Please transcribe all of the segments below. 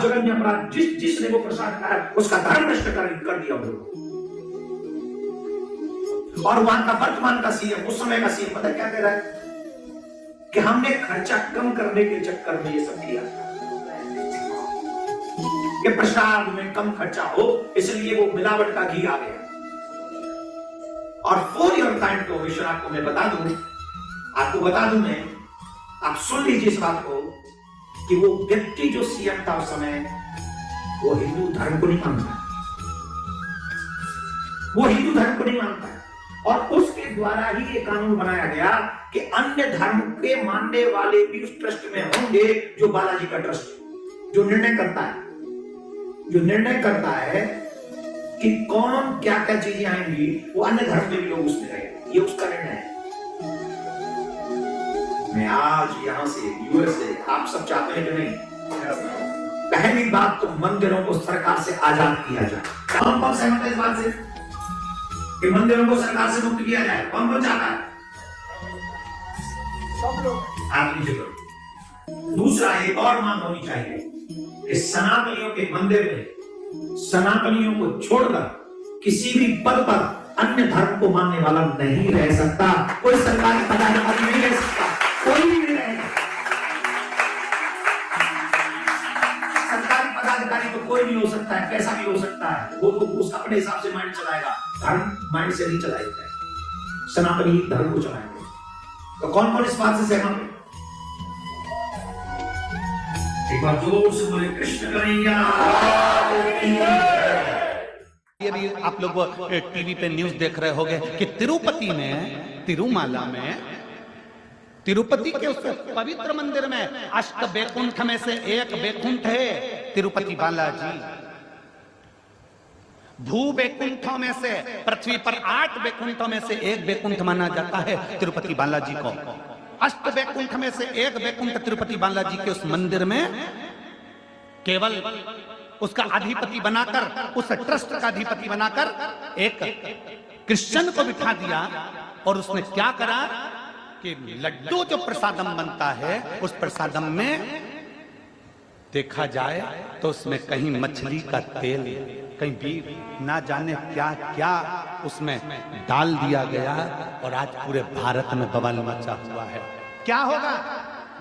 जगन्य अपराध, जिसने वो प्रसाद खाया उसका धर्म नष्ट कर दिया उन लोगों। और वहां का वर्तमान का सीएम, उस समय का सीएम पता क्या कह रहा है कि हमने खर्चा कम करने के चक्कर में ये सब किया कि प्रसाद में कम खर्चा हो, इसलिए वो मिलावट का घी आ गया। और फॉर योर टाइम को विषय आपको मैं बता दूं मैं, आप सुन लीजिए इस बात को कि वो व्यक्ति जो सीएम था उस समय, वो हिंदू धर्म को नहीं मानता, वो हिंदू धर्म को नहीं मानता है। और उसके द्वारा ही ये कानून बनाया गया कि अन्य धर्म के मानने वाले भी उस ट्रस्ट में होंगे, जो बालाजी का ट्रस्ट, जो निर्णय करता है कि कौन क्या क्या चीजें आएंगी, वो अन्य धर्म के भी लोग उसमें रहेंगे। ये उसका निर्णय है। मैं आज यहां से यूएस से, आप सब चाहते हैं कि नहीं, पहली बात तो मंदिरों को सरकार से आजाद किया जाए। कौन कौन सहमत है इस बात से कि मंदिरों को सरकार से मुक्त किया जाए? कौन कौन चाहता है? सब लोग हाथ नीचे करो। दूसरा, एक और मांग होनी चाहिए कि सनातनियों के मंदिर में सनातनियों को छोड़कर किसी भी पद पर अन्य धर्म को मानने वाला नहीं रह सकता। कोई सरकारी पदाधिकारी नहीं रह सकता, कोई भी नहीं रहेगा। सरकारी पदाधिकारी तो कोई भी हो सकता है, कैसा भी हो सकता है, वो तो उसका अपने हिसाब से माइंड चलाएगा, धर्म माइंड से नहीं चलाएगा, सनातनी धर्म को चलाएंगे। तो कौन कौन इस बात से सहमत है? एक बार जोर से बोले कृष्ण कन्हैया। ये भी आप लोग टीवी पे न्यूज देख रहे होंगे कि तिरुपति में, तिरुमाला में, तिरुपति के उस पवित्र मंदिर में अष्ट बैकुंठ में से एक बैकुंठ है तिरुपति बालाजी। भू बैकुंठों में से, पृथ्वी पर 8 बैकुंठों में से एक बैकुंठ माना जाता है तिरुपति बालाजी को। अष्ट बैकुंठ में से एक बैकुंठ तिरुपति बालाजी के उस मंदिर में केवल उसका अधिपति बनाकर, उस ट्रस्ट का अधिपति बनाकर एक क्रिश्चियन को बिठा दिया। और उसने क्या करा कि लड्डू जो प्रसादम बनता है, उस प्रसादम में देखा जाए तो उसमें कहीं मछली का तेल, कहीं भी ना जाने क्या क्या उसमें डाल दिया गया। और आज पूरे भारत में बवाल मचा हुआ है। क्या होगा?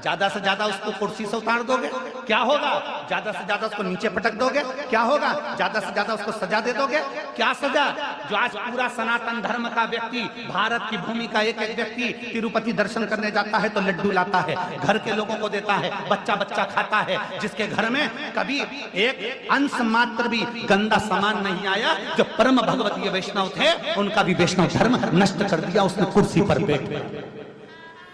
ज्यादा से ज्यादा उसको कुर्सी से उतार दोगे? क्या होगा? ज्यादा से ज्यादा उसको नीचे पटक दोगे? क्या होगा? ज्यादा से ज्यादा उसको सजा दे दोगे? क्या सजा? जो आज पूरा सनातन धर्म का व्यक्ति, भारत की भूमि का एक एक व्यक्ति तिरुपति दर्शन करने जाता है तो लड्डू लाता है, घर के लोगों को देता है, बच्चा बच्चा खाता है। जिसके घर में कभी एक अंश मात्र भी गंदा सामान नहीं आया, जो परम भगवतीय वैष्णव थे, उनका भी वैष्णव धर्म नष्ट कर दिया उसने कुर्सी पर बैठ।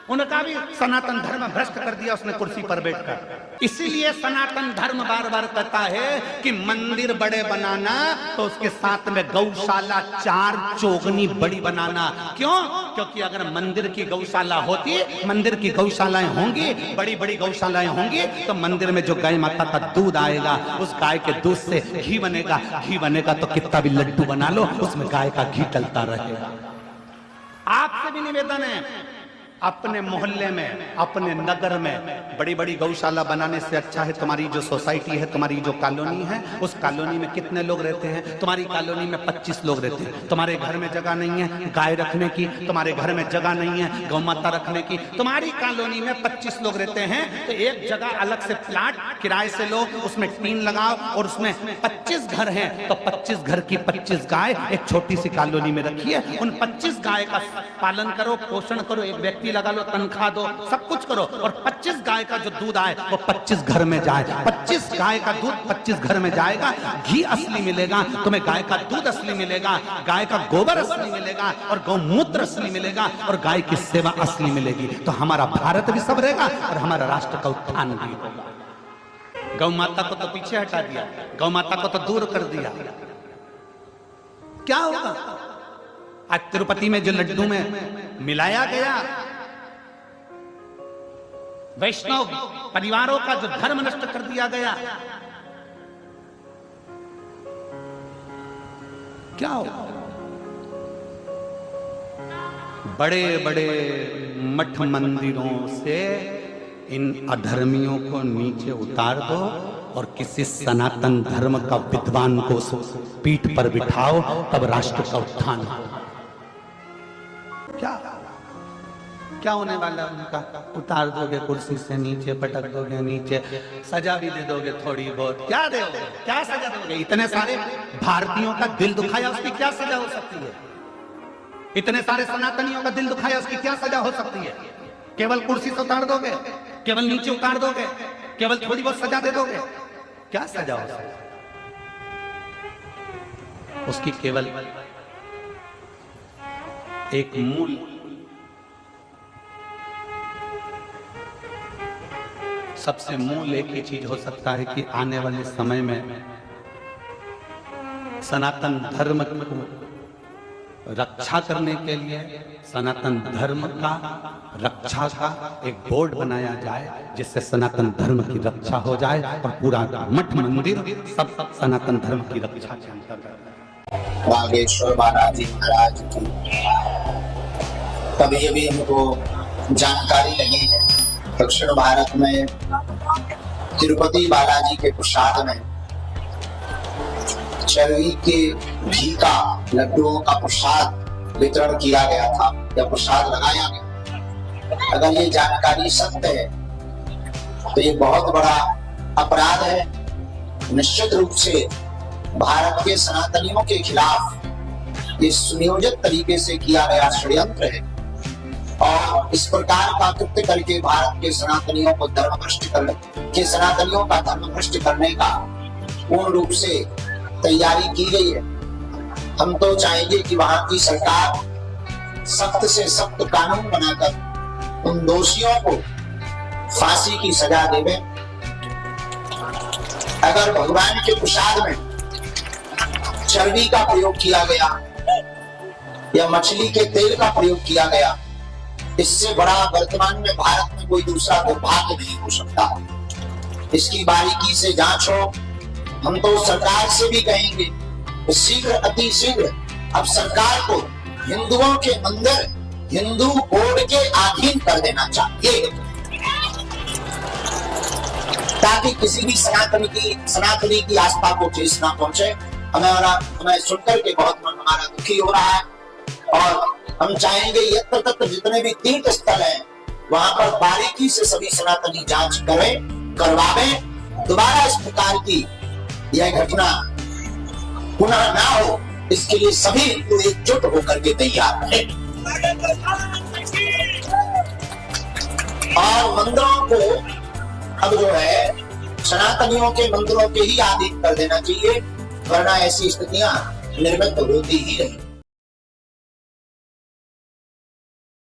उनका भी सनातन धर्म भ्रष्ट कर दिया उसने कुर्सी पर बैठकर। इसीलिए सनातन धर्म बार बार कहता है कि मंदिर बड़े बनाना तो उसके साथ में गौशाला 4 चौगनी बड़ी बनाना। क्यों? क्योंकि अगर मंदिर की गौशाला होती, मंदिर की गौशालाएं होंगी, बड़ी बड़ी गौशालाएं होंगी, तो मंदिर में जो गाय माता का दूध आएगा, उस गाय के दूध से घी बनेगा। घी बनेगा तो कितना भी लड्डू बना लो, उसमें गाय का घी चलता रहेगा। आपसे भी निवेदन है, अपने मोहल्ले में, अपने नगर में बड़ी बड़ी गौशाला बनाने से अच्छा है तुम्हारी जो सोसाइटी है, तुम्हारी जो कॉलोनी है, उस कॉलोनी में कितने लोग रहते हैं? तुम्हारी कॉलोनी में 25 लोग रहते हैं। तुम्हारे घर में जगह नहीं है गाय रखने की, तुम्हारे घर में जगह नहीं है गौ माता रखने की, तुम्हारी कॉलोनी में 25 लोग रहते हैं, तो एक जगह अलग से प्लाट किराए से लो, उसमें टीन लगाओ और उसमें 25 घर हैं, तो 25 घर की 25 गाय एक छोटी सी कॉलोनी में रखिए। उन 25 गाय का पालन करो, पोषण करो, एक व्यक्ति लगा लो, तनख्वाह दो, सब कुछ करो, और 25 गाय का जो दूध आए वो 25 घर में जाए। 25 गाय का दूध 25 घर में जाएगा, घी असली मिलेगा तुम्हें, गाय का दूध असली मिलेगा, गाय का गोबर असली मिलेगा, और गौमूत्र असली मिलेगा, और गाय की सेवा असली मिलेगी। तो हमारा भारत भी सब रहेगा और हमारा राष्ट्र का उत्थान भी होगा। गौ माता को तो पीछे हटा दिया, गौ माता को तो दूर कर दिया। क्या होगा? आज तिरुपति में जो लड्डू में मिलाया गया, वैष्णव परिवारों का जो धर्म नष्ट कर दिया गया, क्या हो? बड़े बड़े मठ मंदिरों से इन अधर्मियों को नीचे उतार दो और किसी सनातन धर्म का विद्वान को पीठ पर बिठाओ, तब राष्ट्र का उत्थान हो। क्या होने वाला उनका? उतार दोगे कुर्सी से नीचे, पटक दोगे नीचे, सजा भी दे दोगे थोड़ी बहुत। क्या दोगे? क्या सजा दोगे? इतने सारे भारतीयों का दिल दुखाया, उसकी क्या सजा हो सकती है? इतने सारे सनातनियों का दिल दुखाया, उसकी क्या सजा हो सकती है? केवल कुर्सी से उतार दोगे? केवल नीचे उतार दोगे? केवल थोड़ी बहुत सजा दे दोगे? क्या सजा हो सकती है? उसकी केवल एक मूल सबसे मूल एक ही चीज हो सकता है कि आने वाले समय में सनातन धर्म को रक्षा करने के लिए सनातन धर्म का रक्षा का एक बोर्ड बनाया जाए, जिससे सनातन धर्म की रक्षा हो जाए और पूरा मठ मंदिर सब सनातन धर्म की रक्षा के अंतर्गत। बागेश्वर बालाजी महाराज की कभी अभी हमको जानकारी लगी है, दक्षिण भारत में तिरुपति बालाजी के प्रसाद में चरवी के घी का लड्डुओं का प्रसाद वितरण किया गया था या प्रसाद लगाया गया। अगर ये जानकारी सत्य है तो ये बहुत बड़ा अपराध है। निश्चित रूप से भारत के सनातनियों के खिलाफ ये सुनियोजित तरीके से किया गया षड्यंत्र है और इस प्रकार का कृत्य करके भारत के सनातनियों को सनातनियों का धर्म भ्रष्ट करने का पूर्ण रूप से तैयारी की गई है। हम तो चाहेंगे कि वहां की सरकार सख्त से सख्त कानून बनाकर उन दोषियों को फांसी की सजा देवे। अगर भगवान के प्रसाद में चर्बी का प्रयोग किया गया या मछली के तेल का प्रयोग किया गया, इससे बड़ा वर्तमान में भारत में कोई दूसरा दुर्भाग्य नहीं हो सकता। इसकी बारीकी से जांच हो। हम तो सरकार से भी कहेंगे तो शीघ्र अति शीघ्र अब सरकार को हिंदुओं के मंदिर हिंदू बोर्ड के अधीन कर देना चाहिए, ताकि किसी भी सनातनी की आस्था को ठेस ना पहुंचे। हमें सुनकर के बहुत मन हमारा दुखी हो रहा है और हम चाहेंगे यत्र तत्र जितने भी तीर्थ स्थल हैं वहां पर बारीकी से सभी सनातनी जांच करवावें। दोबारा इस प्रकार की यह घटना पुनः ना हो, इसके लिए सभी हिंदू एकजुट होकर के तैयार रहे और मंदिरों को अब जो है सनातनियों के मंदिरों के ही अधीन कर देना चाहिए, वरना ऐसी स्थितियां निर्मित होती ही रही।